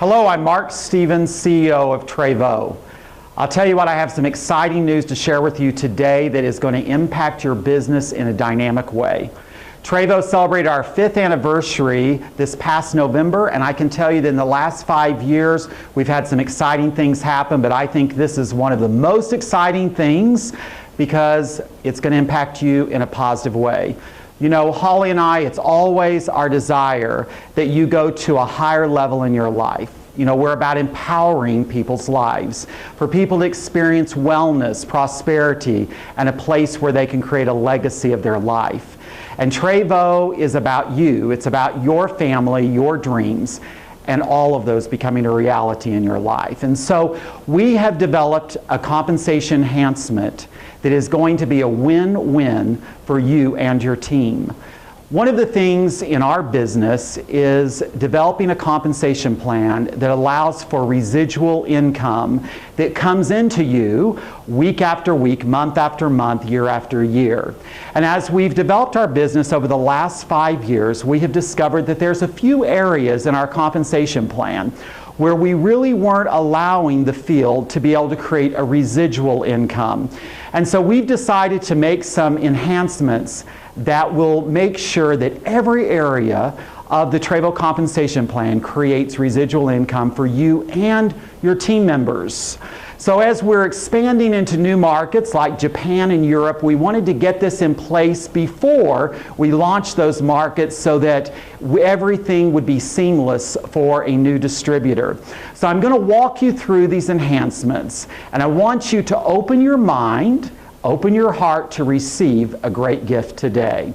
Hello, I'm Mark Stevens, CEO of Trevo. I'll tell you what, I have some exciting news to share with you today that is going to impact your business in a dynamic way. Trevo celebrated our 5th anniversary this past November, and I can tell you that in the last 5 years we've had some exciting things happen, but I think this is one of the most exciting things because it's going to impact you in a positive way. You know, Holly and I, it's always our desire that you go to a higher level in your life. You know, we're about empowering people's lives, for people to experience wellness, prosperity, and a place where they can create a legacy of their life. And Trevo is about you. It's about your family, your dreams, and all of those becoming a reality in your life. And so we have developed a compensation enhancement that is going to be a win-win for you and your team. One of the things in our business is developing a compensation plan that allows for residual income that comes into you week after week, month after month, year after year. And as we've developed our business over the last 5 years, we have discovered that there's a few areas in our compensation plan where we really weren't allowing the field to be able to create a residual income. And so we've decided to make some enhancements that will make sure that every area of the Trevo compensation plan creates residual income for you and your team members. So as we're expanding into new markets like Japan and Europe, we wanted to get this in place before we launch those markets so that everything would be seamless for a new distributor. So I'm going to walk you through these enhancements, and I want you to open your mind, open your heart to receive a great gift today.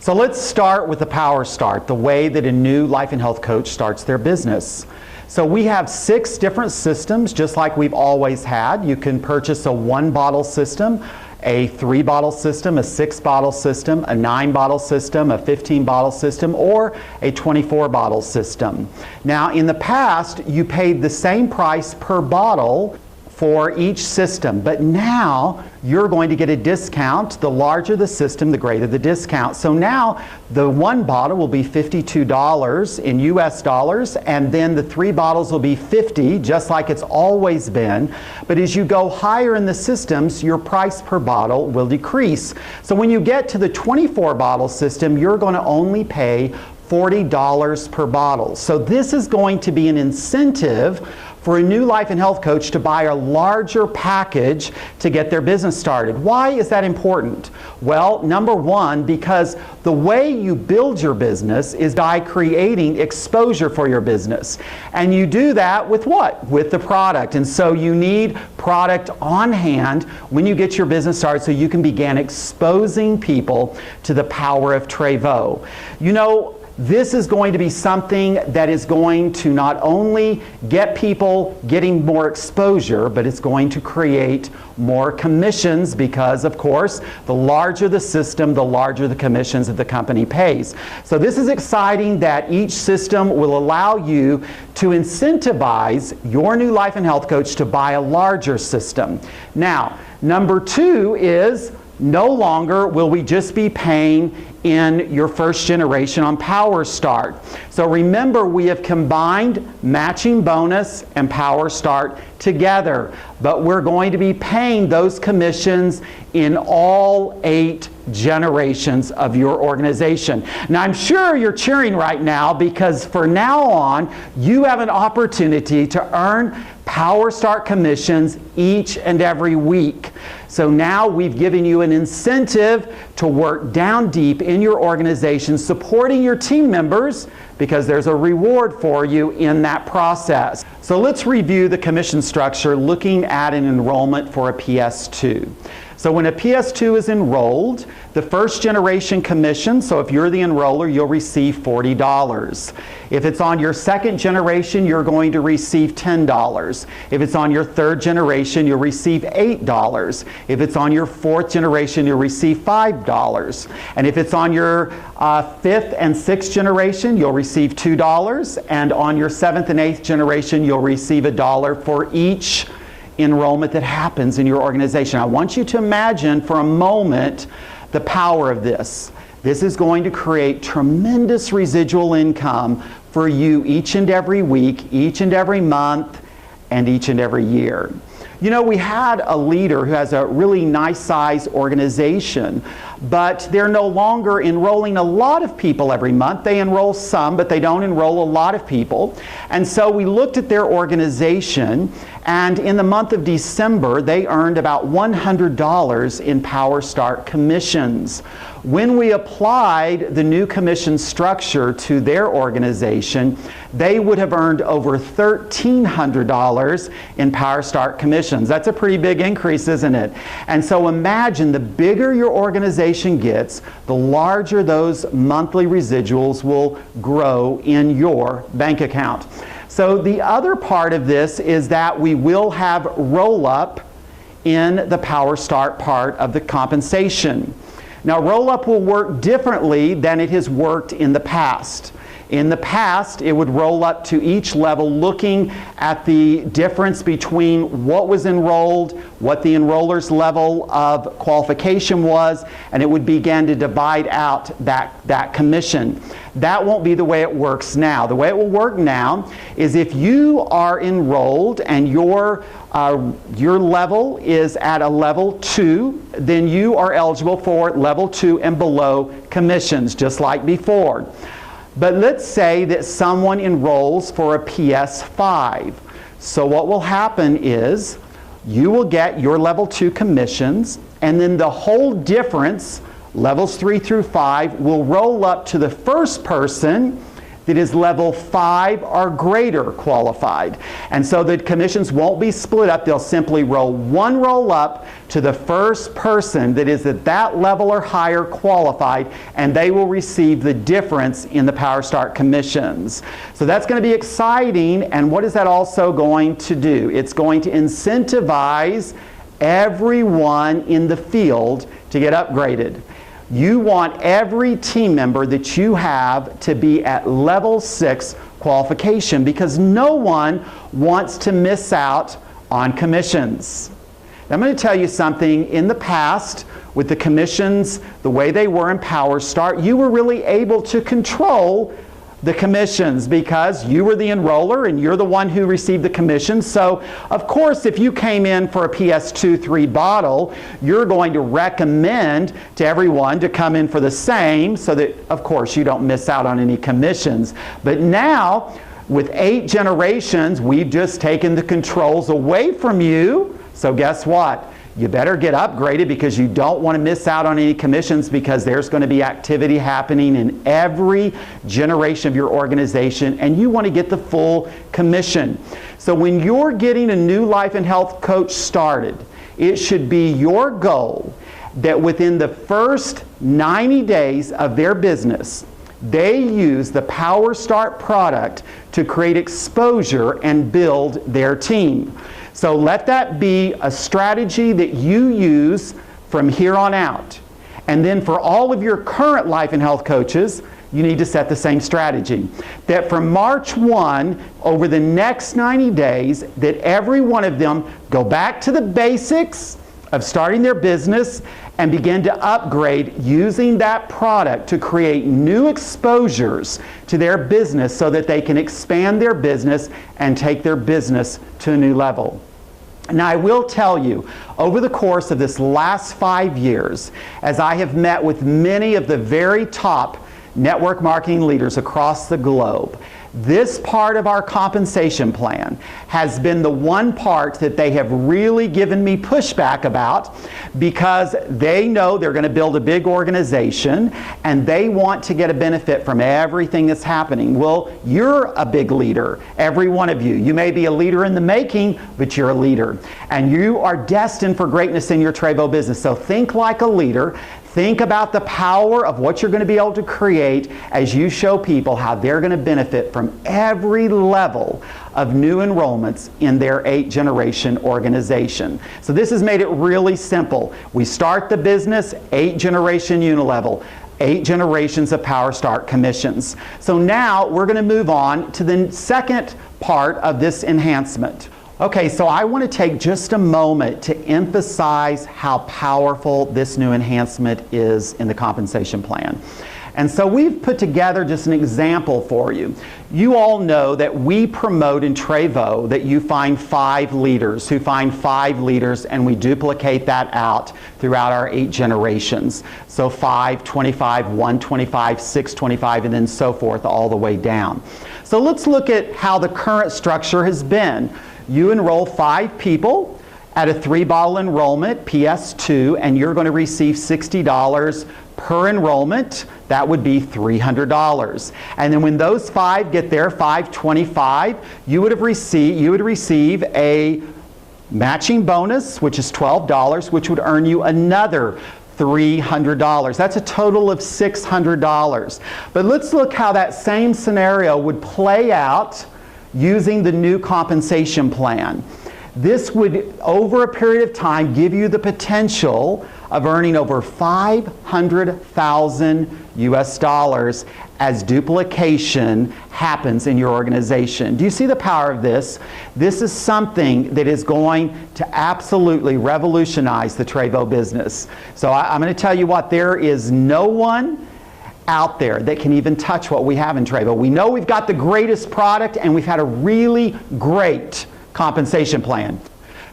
So let's start with the Power Start, the way that a new life and health coach starts their business. So we have 6 different systems, just like we've always had. You can purchase a 1-bottle system, a 3-bottle system, a 6-bottle system, a 9-bottle system, a 15-bottle system, or a 24-bottle system. Now, in the past, you paid the same price per bottle for each system, but now you're going to get a discount. The larger the system, the greater the discount. So now the 1 bottle will be $52 in US dollars, and then the 3 bottles will be $50, just like it's always been. But as you go higher in the systems, your price per bottle will decrease. So when you get to the 24-bottle system, you're going to only pay $40 per bottle. So this is going to be an incentive for a new life and health coach to buy a larger package to get their business started. Why is that important? Well, number one, because the way you build your business is by creating exposure for your business. And you do that with what? With the product. And so you need product on hand when you get your business started so you can begin exposing people to the power of Trevo. You know, this is going to be something that is going to not only get people getting more exposure, but it's going to create more commissions because, of course, the larger the system, the larger the commissions that the company pays. So this is exciting that each system will allow you to incentivize your new life and health coach to buy a larger system. Now, number 2 is no longer will we just be paying in your first generation on Power Start. So remember, we have combined matching bonus and Power Start together, but we're going to be paying those commissions in all 8 generations of your organization. Now, I'm sure you're cheering right now because for now on, you have an opportunity to earn Power Start commissions each and every week. So now we've given you an incentive to work down deep in your organization, supporting your team members, because there's a reward for you in that process. So let's review the commission structure looking at an enrollment for a PS2. So when a PS2 is enrolled, the first generation commission, so if you're the enroller, you'll receive $40. If it's on your second generation, you're going to receive $10. If it's on your third generation, you'll receive $8. If it's on your fourth generation, you'll receive $5. And if it's on your fifth and sixth generation, you'll receive $2. And on your seventh and eighth generation, you'll receive $1 for each enrollment that happens in your organization. I want you to imagine for a moment the power of this. This is going to create tremendous residual income for you each and every week, each and every month, and each and every year. You know, we had a leader who has a really nice size organization, but they're no longer enrolling a lot of people every month. They enroll some, but they don't enroll a lot of people. And so we looked at their organization, and in the month of December, they earned about $100 in Power Start commissions. When we applied the new commission structure to their organization, they would have earned over $1,300 in Power Start commissions. That's a pretty big increase, isn't it? And so imagine, the bigger your organization gets, the larger those monthly residuals will grow in your bank account. So the other part of this is that we will have roll-up in the Power Start part of the compensation. Now, roll-up will work differently than it has worked in the past. In the past, it would roll up to each level looking at the difference between what was enrolled, what the enroller's level of qualification was, and it would begin to divide out that commission. That won't be the way it works now. The way it will work now is if you are enrolled and your level is at a level 2, then you are eligible for level 2 and below commissions, just like before. But let's say that someone enrolls for a PS5. So what will happen is you will get your level 2 commissions, and then the whole difference, levels 3 through 5, will roll up to the first person that is level 5 or greater qualified. And so the commissions won't be split up. They'll simply roll up to the first person that is at that level or higher qualified, and they will receive the difference in the Power Start commissions. So that's going to be exciting, and what is that also going to do? It's going to incentivize everyone in the field to get upgraded. You want every team member that you have to be at level 6 qualification, because no one wants to miss out on commissions. Now, I'm going to tell you something. In the past, with the commissions, the way they were in Power Start, you were really able to control the commissions because you were the enroller and you're the one who received the commission. So, of course, if you came in for a PS2-3 bottle, you're going to recommend to everyone to come in for the same so that, of course, you don't miss out on any commissions. But now, with 8 generations, we've just taken the controls away from you. So guess what? You better get upgraded because you don't want to miss out on any commissions, because there's going to be activity happening in every generation of your organization, and you want to get the full commission. So when you're getting a new life and health coach started, it should be your goal that within the first 90 days of their business, they use the Power Start product to create exposure and build their team. So let that be a strategy that you use from here on out. And then for all of your current life and health coaches, you need to set the same strategy. That from March 1, over the next 90 days, that every one of them go back to the basics of starting their business and begin to upgrade using that product to create new exposures to their business so that they can expand their business and take their business to a new level. Now, I will tell you, over the course of this last 5 years, as I have met with many of the very top network marketing leaders across the globe, this part of our compensation plan has been the one part that they have really given me pushback about, because they know they're going to build a big organization and they want to get a benefit from everything that's happening. Well, you're a big leader, every one of you. You may be a leader in the making, but you're a leader. And you are destined for greatness in your Trevo business. So think like a leader. Think about the power of what you're going to be able to create as you show people how they're going to benefit from every level of new enrollments in their 8-generation organization. So this has made it really simple. We start the business, 8-generation unilevel, 8 generations of Power Start commissions. So now we're going to move on to the second part of this enhancement. Okay, so I want to take just a moment to emphasize how powerful this new enhancement is in the compensation plan. And so we've put together just an example for you. You all know that we promote in Trevo that you find 5 leaders, who find 5 leaders, and we duplicate that out throughout our 8 generations. So 5, 25, 125, 625, and then so forth all the way down. So let's look at how the current structure has been. You enroll 5 people at a 3-bottle enrollment, PS2, and you're going to receive $60 per enrollment. That would be $300. And then when those 5 get their 525, you would receive a matching bonus, which is $12, which would earn you another $300. That's a total of $600. But let's look how that same scenario would play out using the new compensation plan. This would, over a period of time, give you the potential of earning over $500,000 US as duplication happens in your organization. Do you see the power of this? This is something that is going to absolutely revolutionize the Trevo business. So I'm going to tell you what, there is no one out there that can even touch what we have in Trevo. We know we've got the greatest product, and we've had a really great compensation plan.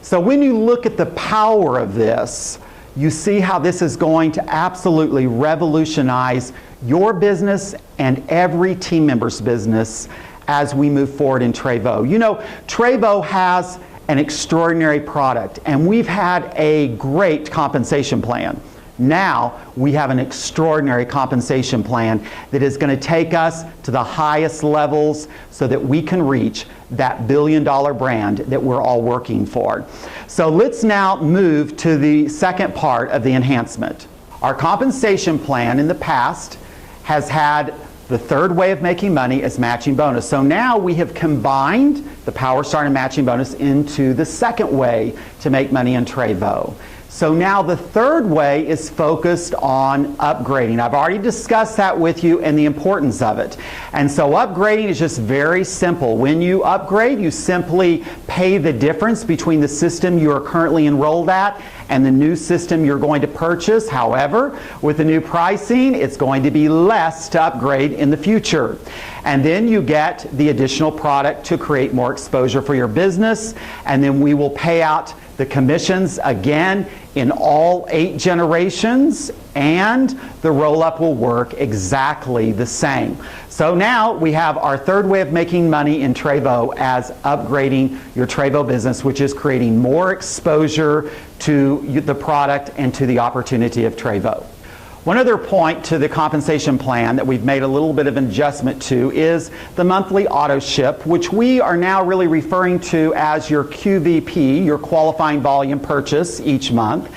So when you look at the power of this, you see how this is going to absolutely revolutionize your business and every team member's business as we move forward in Trevo. You know, Trevo has an extraordinary product, and we've had a great compensation plan. Now we have an extraordinary compensation plan that is going to take us to the highest levels so that we can reach that billion-dollar brand that we're all working for. So let's now move to the second part of the enhancement. Our compensation plan in the past has had the third way of making money as matching bonus. So now we have combined the Power Star and matching bonus into the second way to make money in Trevo. So now the third way is focused on upgrading. I've already discussed that with you and the importance of it. And so upgrading is just very simple. When you upgrade, you simply pay the difference between the system you are currently enrolled at and the new system you're going to purchase. However, with the new pricing, it's going to be less to upgrade in the future. And then you get the additional product to create more exposure for your business, and then we will pay out the commissions again in all 8 generations, and the roll-up will work exactly the same. So now we have our third way of making money in Trevo as upgrading your Trevo business, which is creating more exposure to the product and to the opportunity of Trevo. One other point to the compensation plan that we've made a little bit of an adjustment to is the monthly auto ship, which we are now really referring to as your QVP, your qualifying volume purchase each month.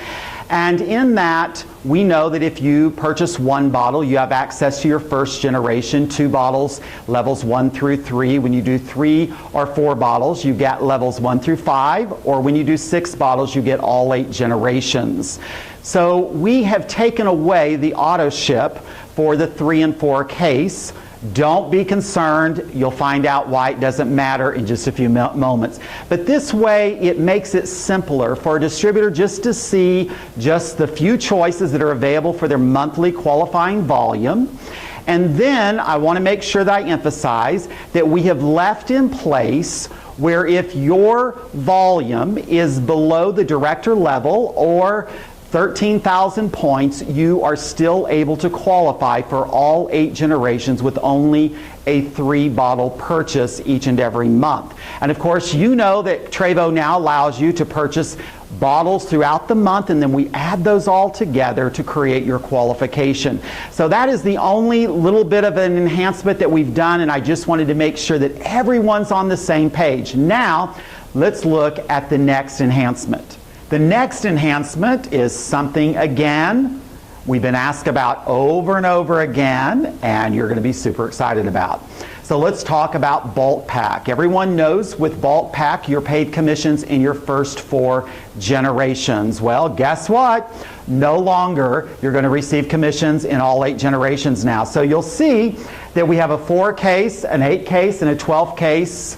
And in that, we know that if you purchase 1 bottle, you have access to your first generation, 2 bottles, levels 1 through 3. When you do 3 or 4 bottles, you get levels 1 through 5, or when you do 6 bottles, you get all 8 generations. So we have taken away the auto ship for the 3 and 4 case. Don't be concerned. You'll find out why it doesn't matter in just a few moments. But this way, it makes it simpler for a distributor just to see just the few choices that are available for their monthly qualifying volume. And then I want to make sure that I emphasize that we have left in place where if your volume is below the director level or 13,000 points, you are still able to qualify for all 8 generations with only a 3-bottle purchase each and every month. And of course, you know that Trevo now allows you to purchase bottles throughout the month, and then we add those all together to create your qualification. So that is the only little bit of an enhancement that we've done, and I just wanted to make sure that everyone's on the same page. Now, let's look at the next enhancement. The next enhancement is something, again, we've been asked about over and over again, and you're going to be super excited about. So let's talk about bulk pack. Everyone knows with bulk pack, you're paid commissions in your first 4 generations. Well, guess what? No longer you're going to receive commissions in all 8 generations now. So you'll see that we have a 4 case, an 8 case, and a 12 case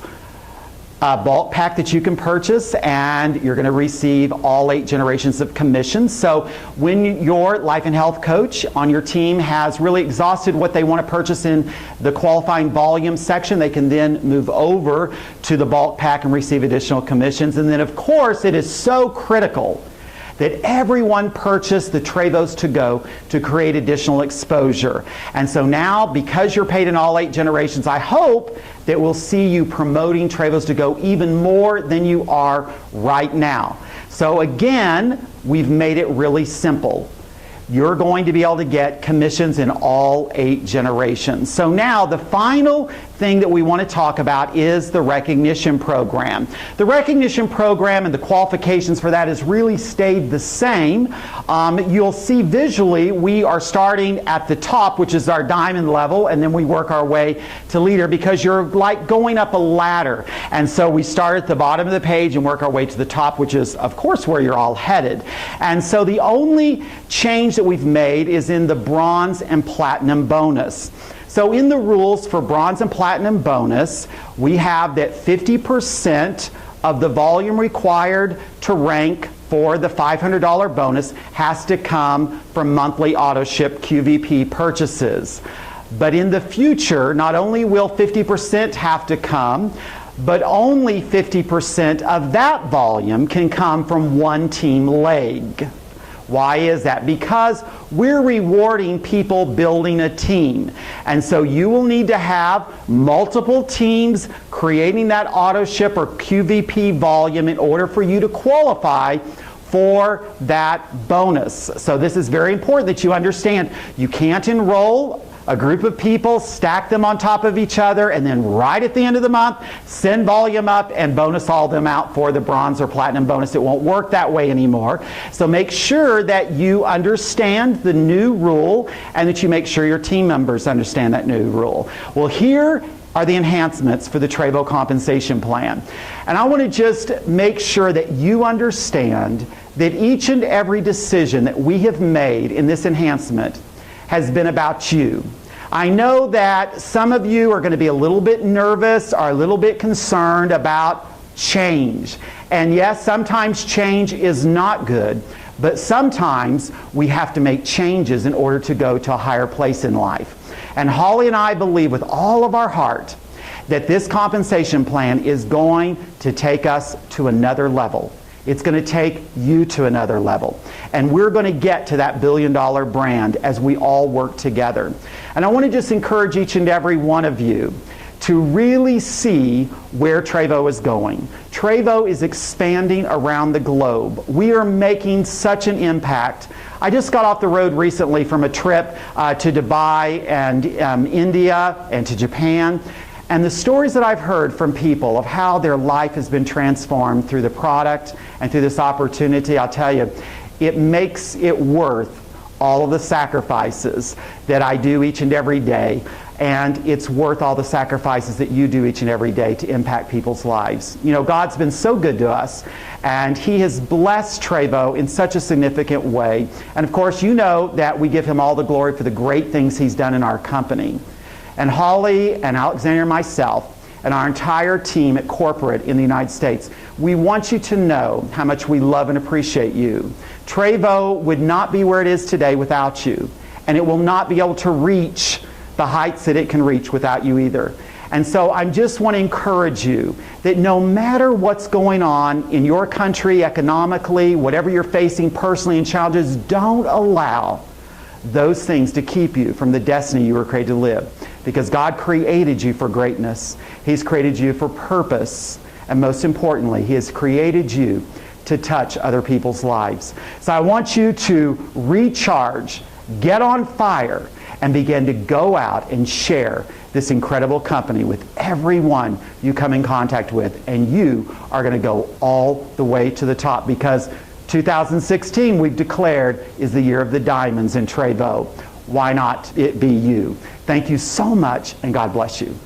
a bulk pack that you can purchase, and you're going to receive all 8 generations of commissions. So when your life and health coach on your team has really exhausted what they want to purchase in the qualifying volume section, they can then move over to the bulk pack and receive additional commissions. And then, of course, it is so critical that everyone purchase the Trevos to Go to create additional exposure. And so now, because you're paid in all 8 generations, I hope that we'll see you promoting Trevos to Go even more than you are right now. So again, we've made it really simple. You're going to be able to get commissions in all 8 generations. So now the final thing that we want to talk about is the recognition program. The recognition program and the qualifications for that has really stayed the same. You'll see visually we are starting at the top, which is our diamond level, and then we work our way to leader, because you're like going up a ladder. And so we start at the bottom of the page and work our way to the top, which is of course where you're all headed. And so the only change that we've made is in the bronze and platinum bonus. So in the rules for bronze and platinum bonus, we have that 50% of the volume required to rank for the $500 bonus has to come from monthly auto-ship QVP purchases. But in the future, not only will 50% have to come, but only 50% of that volume can come from one team leg. Why is that? Because we're rewarding people building a team. And so you will need to have multiple teams creating that auto ship or QVP volume in order for you to qualify for that bonus. So this is very important that you understand. You can't enroll a group of people, stack them on top of each other, and then right at the end of the month, send volume up and bonus all them out for the bronze or platinum bonus. It won't work that way anymore. So make sure that you understand the new rule and that you make sure your team members understand that new rule. Well, here are the enhancements for the Trevo compensation plan. And I want to just make sure that you understand that each and every decision that we have made in this enhancement has been about you. I know that some of you are going to be a little bit nervous or a little bit concerned about change. And yes, sometimes change is not good, but sometimes we have to make changes in order to go to a higher place in life. And Holly and I believe with all of our heart that this compensation plan is going to take us to another level. It's going to take you to another level. And we're going to get to that billion-dollar brand as we all work together. And I want to just encourage each and every one of you to really see where Trevo is going. Trevo is expanding around the globe. We are making such an impact. I just got off the road recently from a trip to Dubai and India and to Japan. And the stories that I've heard from people of how their life has been transformed through the product and through this opportunity, I'll tell you, it makes it worth all of the sacrifices that I do each and every day. And it's worth all the sacrifices that you do each and every day to impact people's lives. You know, God's been so good to us, and He has blessed Trevo in such a significant way. And of course, you know that we give Him all the glory for the great things He's done in our company. And Holly and Alexander and myself and our entire team at corporate in the United States, we want you to know how much we love and appreciate you. Trevo would not be where it is today without you, and it will not be able to reach the heights that it can reach without you either. And so I just want to encourage you that no matter what's going on in your country economically, whatever you're facing personally and challenges, don't allow those things to keep you from the destiny you were created to live. Because God created you for greatness. He's created you for purpose. And most importantly, He has created you to touch other people's lives. So I want you to recharge, get on fire, and begin to go out and share this incredible company with everyone you come in contact with. And you are going to go all the way to the top, because 2016, we've declared, is the year of the diamonds in Trevo. Why not it be you? Thank you so much, and God bless you.